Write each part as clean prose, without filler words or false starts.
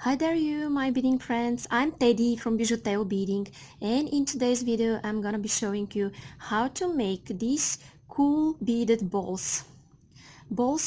Hi there you, my beading friends. I'm Teddy from BijuTeo Beading, and in today's video I'm gonna be showing you how to make these cool beaded balls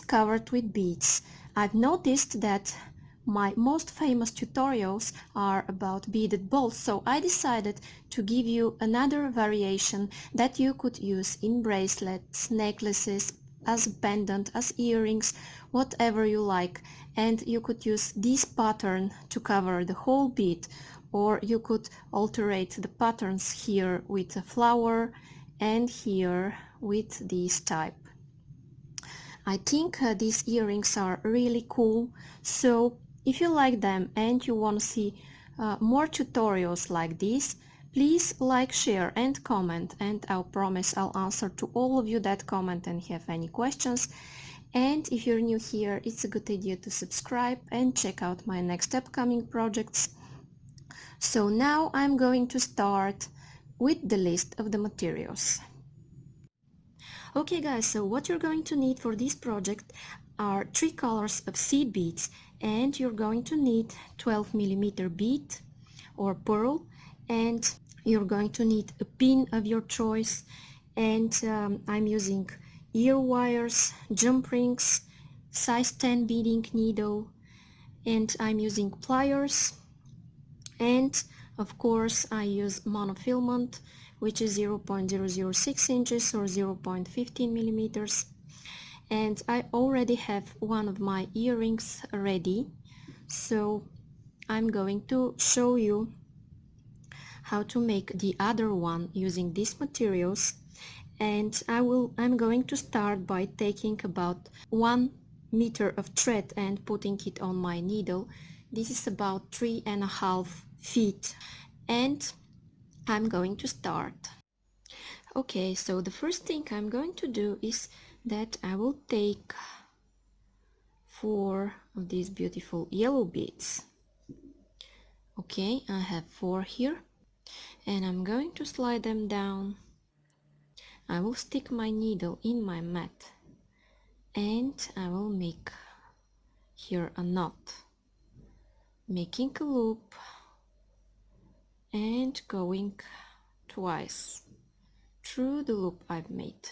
covered with beads. I've noticed that my most famous tutorials are about beaded balls, so I decided to give you another variation that you could use in bracelets, necklaces, as a pendant, as earrings, whatever you like. And you could use this pattern to cover the whole bead, or you could alterate the patterns here with a flower and here with this type. I think these earrings are really cool, so if you like them and you want to see more tutorials like this, please like, share and comment, and I'll promise I'll answer to all of you that comment and have any questions. And if you're new here, it's a good idea to subscribe and check out my next upcoming projects. So now I'm going to start with the list of the materials. Okay guys, so what you're going to need for this project are 3 colors of seed beads, and you're going to need 12mm bead or pearl, and you're going to need a pin of your choice, and I'm using ear wires, jump rings, size 10 beading needle, and I'm using pliers, and of course I use monofilament, which is 0.006 inches or 0.15 millimeters. And I already have one of my earrings ready, so I'm going to show you how to make the other one using these materials. And I'm going to start by taking about 1 meter of thread and putting it on my needle. This is about 3.5 feet, and I'm going to start. Okay, so the first thing I'm going to do is that I will take 4 of these beautiful yellow beads. Okay, I have 4 here, and I'm going to slide them down. I will stick my needle in my mat, and I will make here a knot, making a loop and going twice through the loop I've made.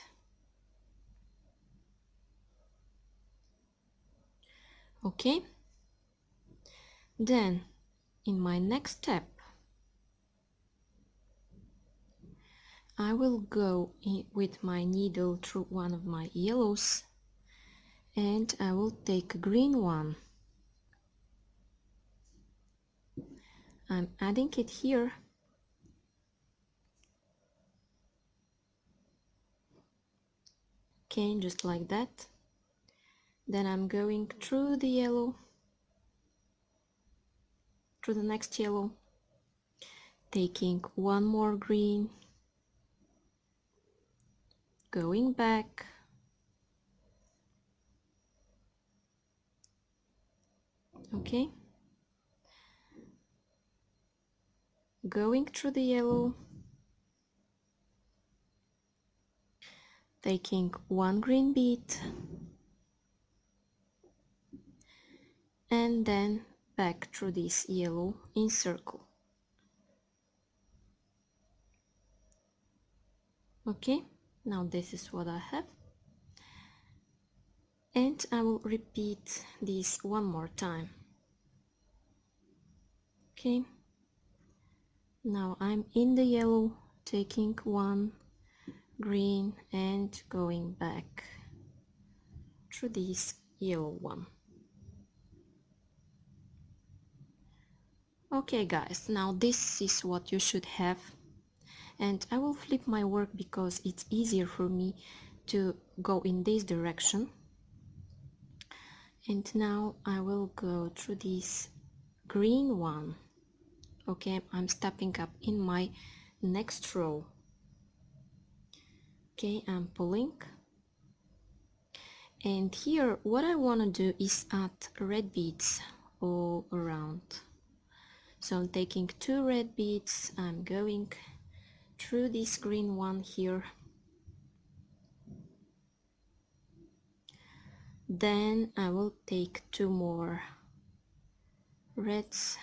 Okay, then in my next step I will go in with my needle through one of my yellows, and I will take a green one. I'm adding it here, okay, just like that. Then I'm going through the yellow, through the next yellow, taking one more green, going back, okay, going through the yellow, taking one green bead, and then back through this yellow in circle. Okay, now this is what I have, and I will repeat this one more time. Okay, now I'm in the yellow, taking one green and going back through this yellow one. Okay guys, now this is what you should have, and I will flip my work because it's easier for me to go in this direction. And now I will go through this green one. Okay, I'm stepping up in my next row. Okay, I'm pulling, and here what I want to do is add red beads all around. So I'm taking 2 red beads, I'm going through this green one here, then I will take 2 more reds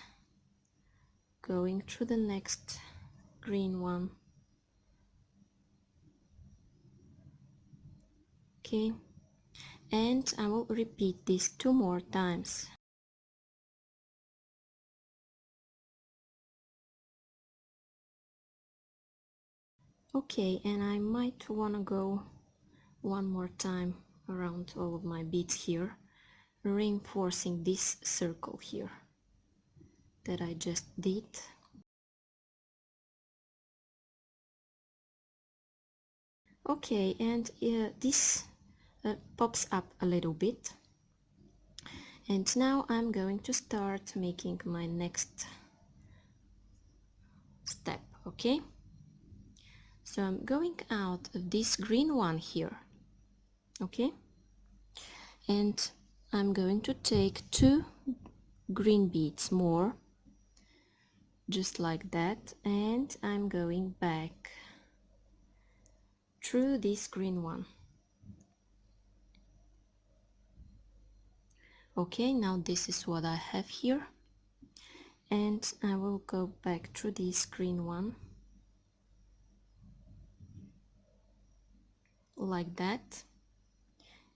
going through the next green one. Okay, and I will repeat this 2 more times. Okay, and I might want to go one more time around all of my beads here, reinforcing this circle here that I just did. Okay, and this pops up a little bit, and now I'm going to start making my next step. Okay, so I'm going out of this green one here. Okay, and I'm going to take 2 green beads more, just like that, and I'm going back through this green one. Okay, now this is what I have here, and I will go back through this green one like that,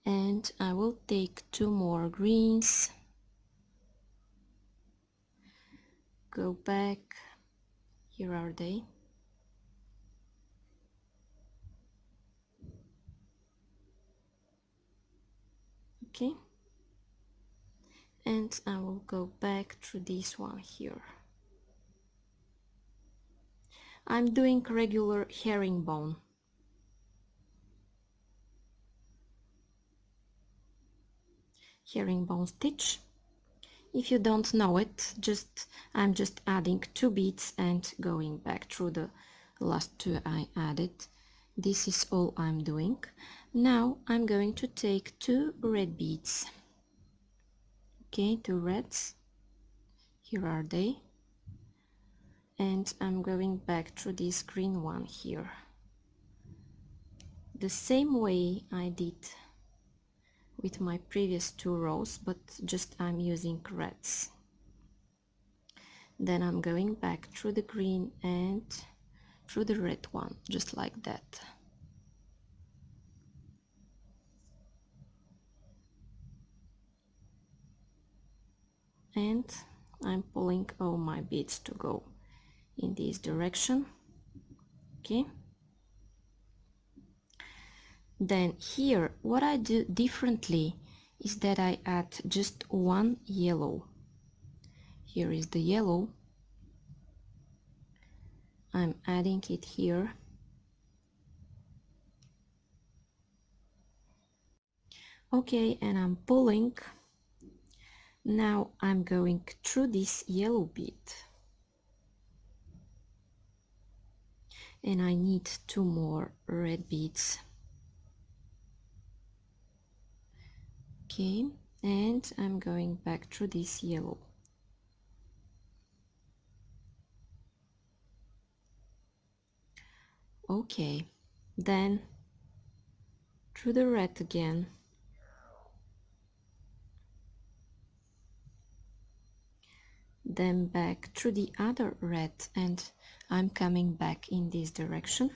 and I will take 2 more greens, go back, here are they, okay, and I will go back through this one here. I'm doing regular herringbone. Herringbone stitch. If you don't know it, I'm just adding 2 beads and going back through the last 2 I added. This is all I'm doing. Now I'm going to take 2 red beads. Okay, 2 reds. Here are they. And I'm going back through this green one here. The same way I did with my previous 2 rows, but just I'm using reds. Then I'm going back through the green and through the red one, just like that. And I'm pulling all my beads to go in this direction. Okay, then here what I do differently is that I add just 1 yellow. Here is the yellow, I'm adding it here. Okay, and I'm pulling. Now I'm going through this yellow bead, and I need 2 more red beads. Okay, and I'm going back through this yellow. Okay, then through the red again, then back through the other red, and I'm coming back in this direction.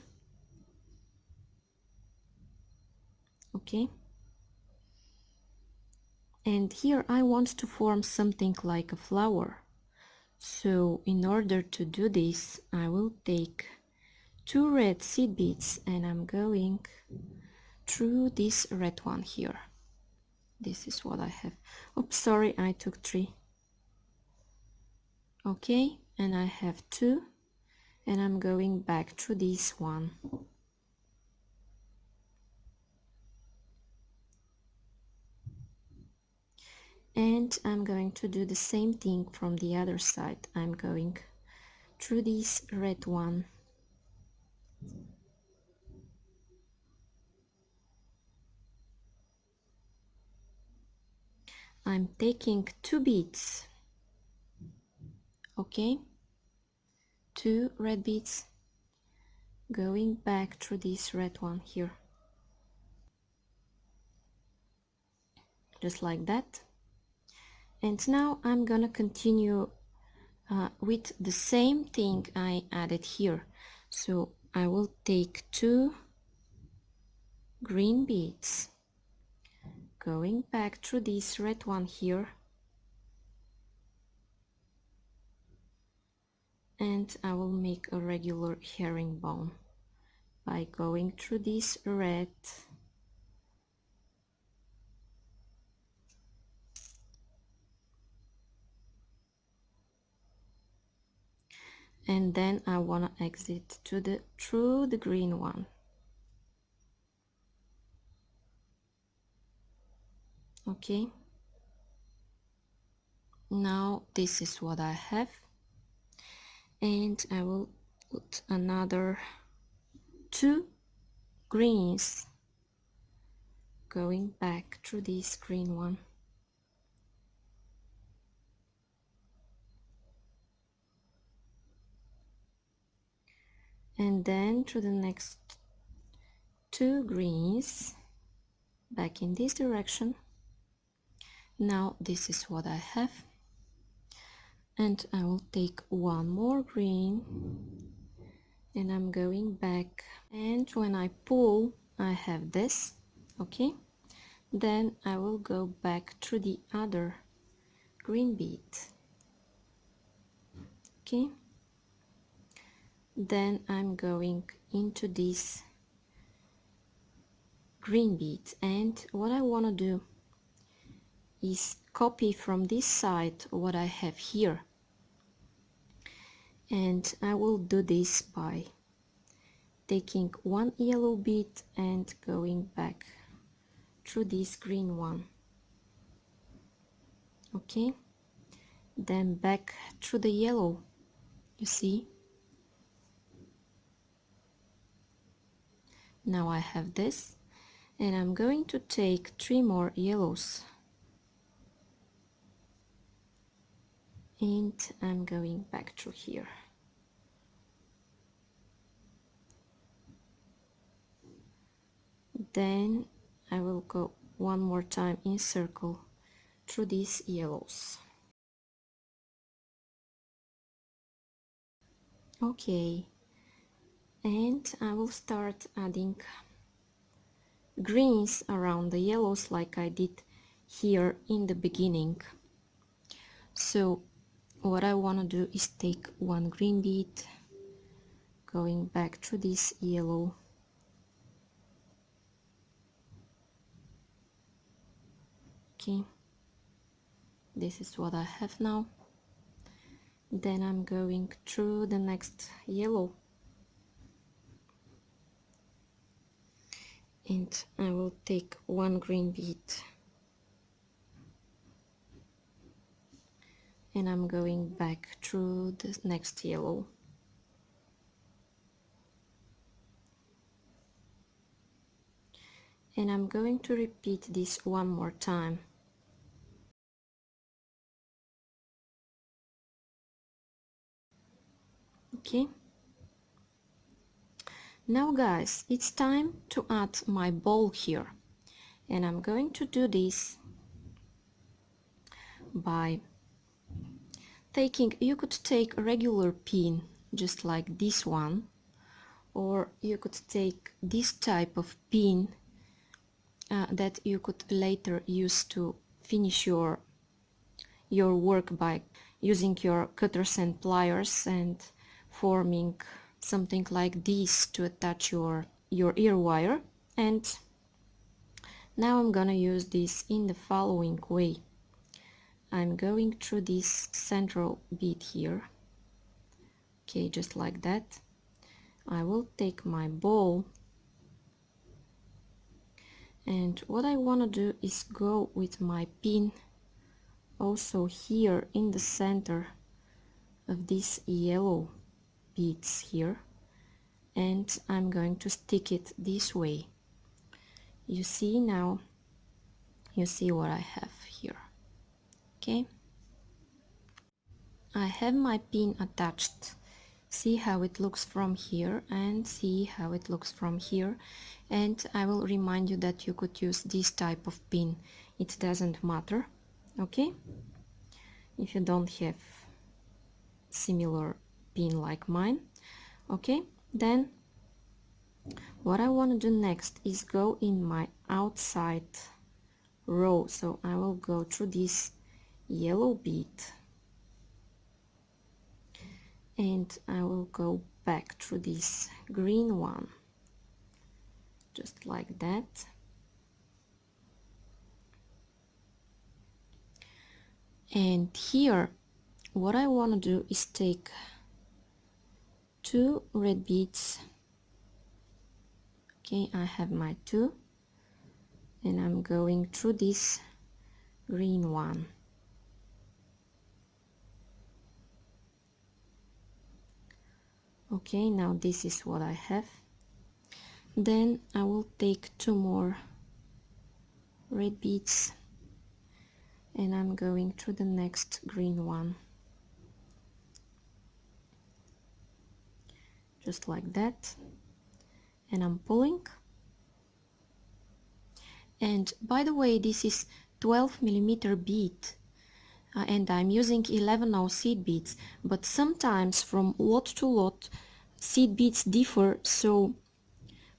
Okay, and here I want to form something like a flower. So in order to do this, I will take 2 red seed beads and I'm going through this red one here. This is what I have. Oops, sorry, I took 3. Okay, and I have 2, and I'm going back through this one. And I'm going to do the same thing from the other side. I'm going through this red one. I'm taking 2 beads. Okay, 2 red beads, going back through this red one here. Just like that. And now I'm gonna continue with the same thing I added here. So I will take 2 green beads, going back through this red one here, and I will make a regular herringbone by going through this red and then I want to exit to the through the green one. Okay, now this is what I have, and I will put another 2 greens going back through this green one, and then through the next 2 greens back in this direction. Now this is what I have, and I will take 1 more green and I'm going back, and when I pull I have this. Okay, then I will go back through the other green bead. Okay, then I'm going into this green bead, and what I want to do is copy from this side what I have here, and I will do this by taking 1 yellow bead and going back through this green one. Okay, then back through the yellow, you see. Now I have this, and I'm going to take 3 more yellows, and I'm going back through here. Then I will go 1 more time in circle through these yellows. Okay, and I will start adding greens around the yellows like I did here in the beginning. So what I want to do is take 1 green bead, going back through this yellow, okay, this is what I have now. Then I'm going through the next yellow, and I will take 1 green bead and I'm going back through the next yellow. And I'm going to repeat this 1 more time. Okay. Now guys, it's time to add my ball here. And I'm going to do this by taking, you could take a regular pin, just like this one, or you could take this type of pin that you could later use to finish your work by using your cutters and pliers and forming something like this to attach your ear wire. And now I'm gonna use this in the following way. I'm going through this central bead here, okay, just like that. I will take my ball, and what I want to do is go with my pin also here in the center of these yellow beads here, and I'm going to stick it this way. You see now, you see what I have here. Okay, I have my pin attached. See how it looks from here and see how it looks from here. And I will remind you that you could use this type of pin, it doesn't matter. Okay, if you don't have similar pin like mine. Okay, then what I want to do next is go in my outside row, so I will go through this yellow bead and I will go back through this green one, just like that. And here what I want to do is take 2 red beads. Okay, I have my 2 and I'm going through this green one. Okay, now this is what I have. Then I will take 2 more red beads and I'm going through the next green one, just like that, and I'm pulling. And by the way, this is 12mm bead and I'm using 11 seed beads, but sometimes from lot to lot seed beads differ, so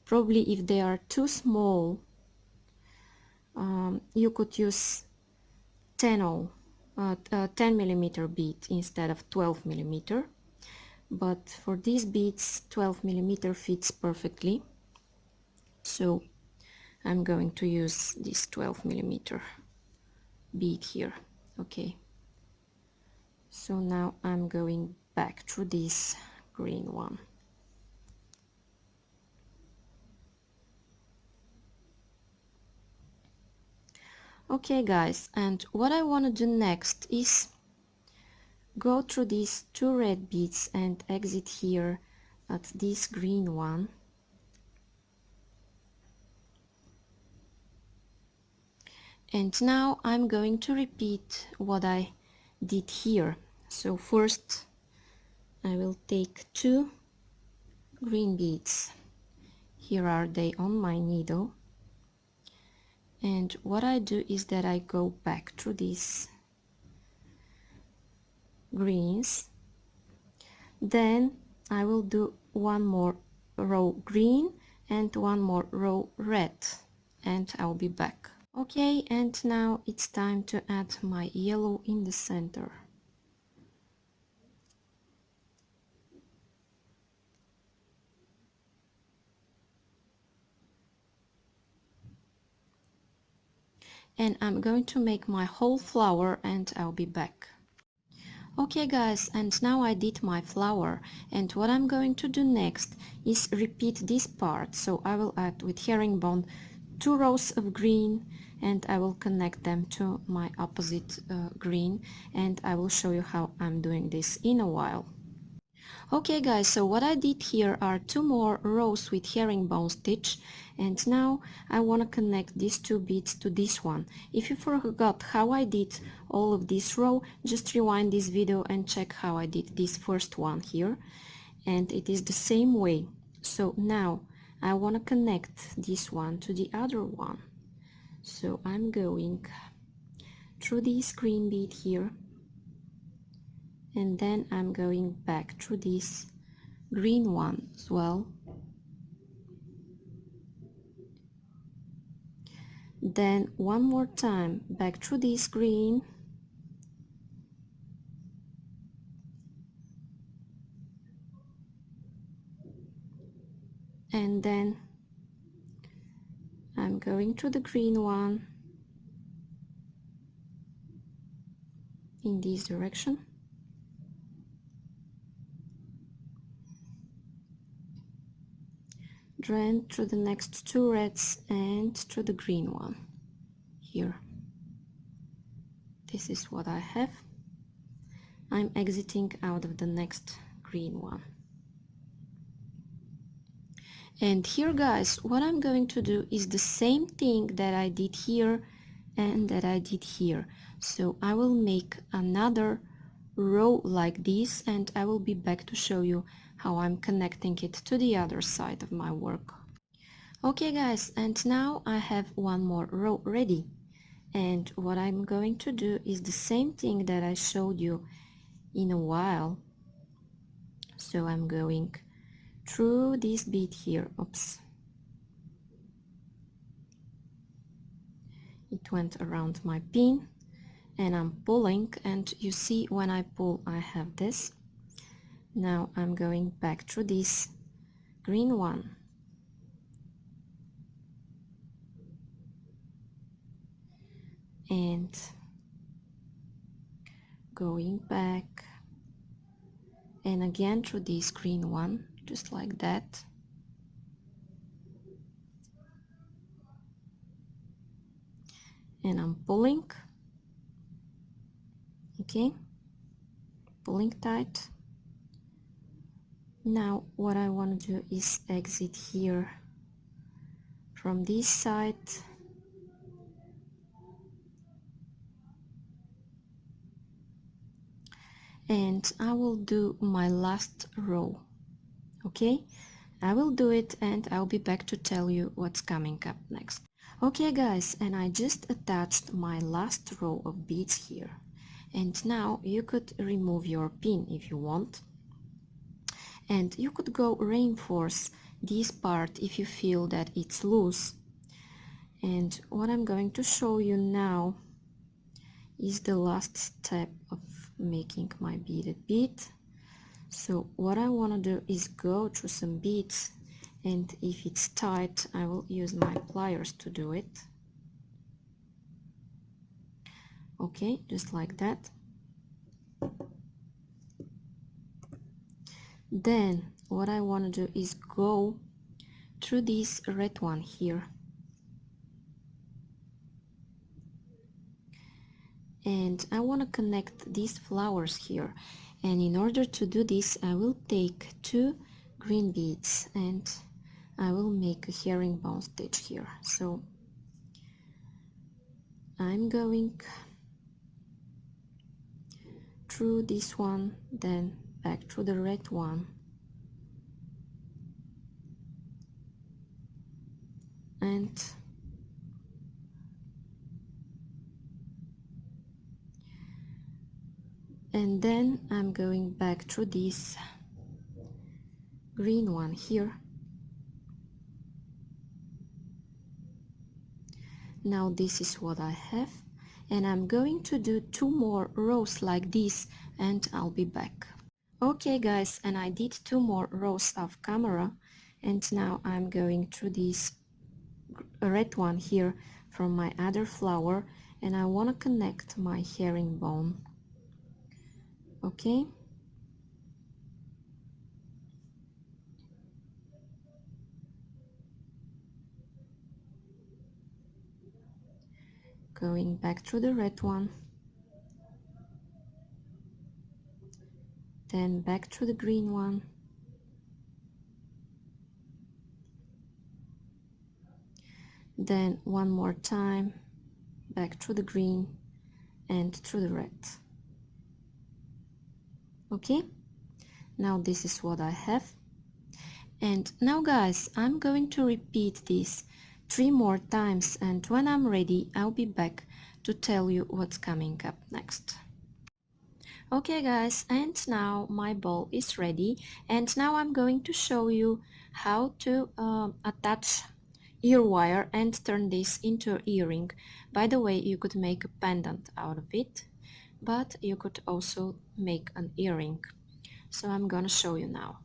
probably if they are too small you could use 10mm bead instead of 12mm, but for these beads 12mm fits perfectly, so I'm going to use this 12mm bead here. Okay, so now I'm going back through this green one. Okay guys, and what I want to do next is go through these 2 red beads and exit here at this green one. And now I'm going to repeat what I did here. So first I will take 2 green beads. Here are they on my needle. And what I do is that I go back through these greens. Then I will do 1 more row green and 1 more row red, and I'll be back. Okay, and now it's time to add my yellow in the center. And I'm going to make my whole flower and I'll be back. Okay guys, and now I did my flower, and what I'm going to do next is repeat this part. So I will add with herringbone 2 rows of green and I will connect them to my opposite green, and I will show you how I'm doing this in a while. Okay guys, so what I did here are 2 more rows with herringbone stitch, and now I want to connect these 2 beads to this one. If you forgot how I did all of this row, just rewind this video and check how I did this first one here, and it is the same way. So now I want to connect this one to the other one, so I'm going through this green bead here, and then I'm going back through this green one as well, then 1 more time back through this green, and then I'm going to the green one in this direction, then through the next 2 reds and through the green one here. This is what I have. I'm exiting out of the next green one. And here guys, what I'm going to do is the same thing that I did here and that I did here. So I will make another row like this, and I will be back to show you how I'm connecting it to the other side of my work. Okay guys, and now I have 1 more row ready, And what I'm going to do is the same thing that I showed you in a while. So I'm going through this bead here. Oops, it went around my pin, and I'm pulling, and you see when I pull I have this. Now I'm going back through this green one, and going back, and again through this green one, just like that. And I'm pulling, okay, pulling tight. Now what I want to do is exit here from this side, and I will do my last row. Okay, I will do it and I'll be back to tell you what's coming up next. Okay guys, and I just attached my last row of beads here, and now you could remove your pin if you want, and you could go reinforce this part if you feel that it's loose. And what I'm going to show you now is the last step of making my beaded bead. So what I want to do is go through some beads, and if it's tight I will use my pliers to do it. Okay, just like that. Then what I want to do is go through this red one here, and I want to connect these flowers here, and in order to do this I will take 2 green beads and I will make a herringbone stitch here. So I'm going through this one, then back through the red one, and then I'm going back through this green one here. Now this is what I have, and I'm going to do 2 more rows like this and I'll be back. Okay guys, and I did 2 more rows off camera, and now I'm going through this red one here from my other flower, and I want to connect my herringbone. Okay, going back through the red one, then back through the green one, then one more time back through the green and through the red. Okay, now this is what I have, and now guys I'm going to repeat this 3 more times, and when I'm ready I'll be back to tell you what's coming up next. Okay guys, and now my ball is ready, and now I'm going to show you how to attach ear wire and turn this into an earring. By the way, you could make a pendant out of it, but you could also make an earring. So I'm gonna show you now.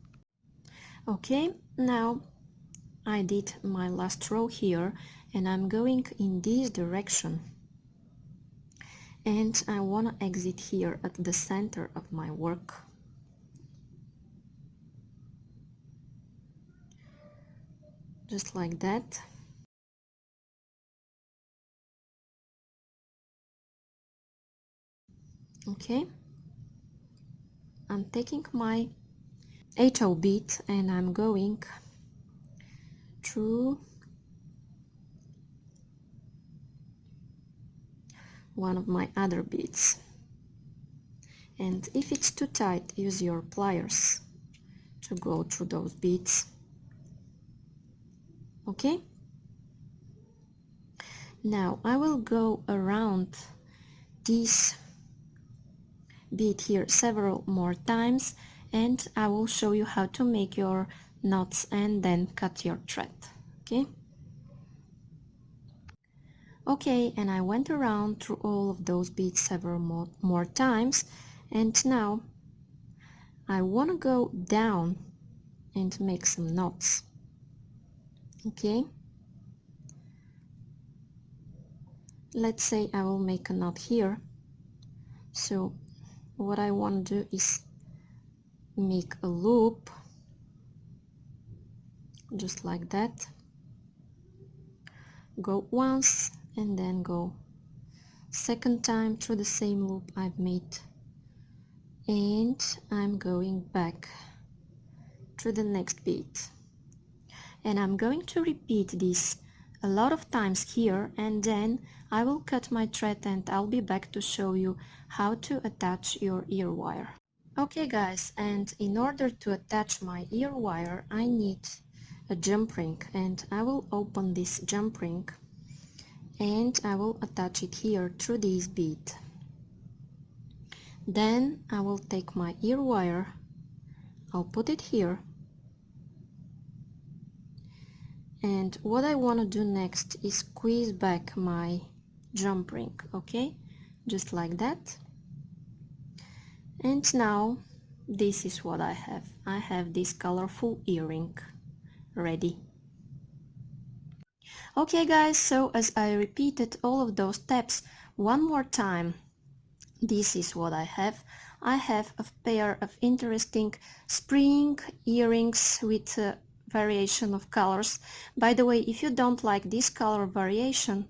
Okay, now I did my last row here, and I'm going in this direction, and I want to exit here at the center of my work. Just like that. Okay, I'm taking my HO bead and I'm going through one of my other beads, and if it's too tight use your pliers to go through those beads. Okay, Now I will go around this bead here several more times, and I will show you how to make your knots and then cut your thread. Okay, and I went around through all of those beads several more times, and now I want to go down and make some knots. Okay, let's say I will make a knot here. So what I want to do is make a loop just like that, go once and then go second time through the same loop I've made, and I'm going back through the next bead, and I'm going to repeat this a lot of times here, and then I will cut my thread and I'll be back to show you how to attach your ear wire. Okay guys, and in order to attach my ear wire I need a jump ring, and I will open this jump ring and I will attach it here through this bead. Then I will take my ear wire, I'll put it here, and what I want to do next is squeeze back my jump ring, okay, just like that. And now this is what I have this colorful earring ready. Okay guys, so as I repeated all of those steps one more time, this is what I have. I have a pair of interesting spring earrings with a variation of colors. By the way, if you don't like this color variation,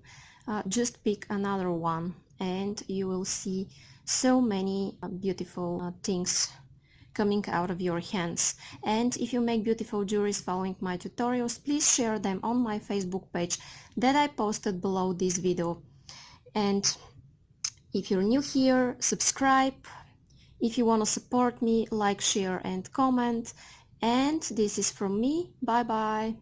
just pick another one and you will see so many beautiful things coming out of your hands. And if you make beautiful jewelries following my tutorials, please share them on my Facebook page that I posted below this video. And if you're new here, subscribe. If you want to support me, like, share and comment. And this is from me. Bye bye.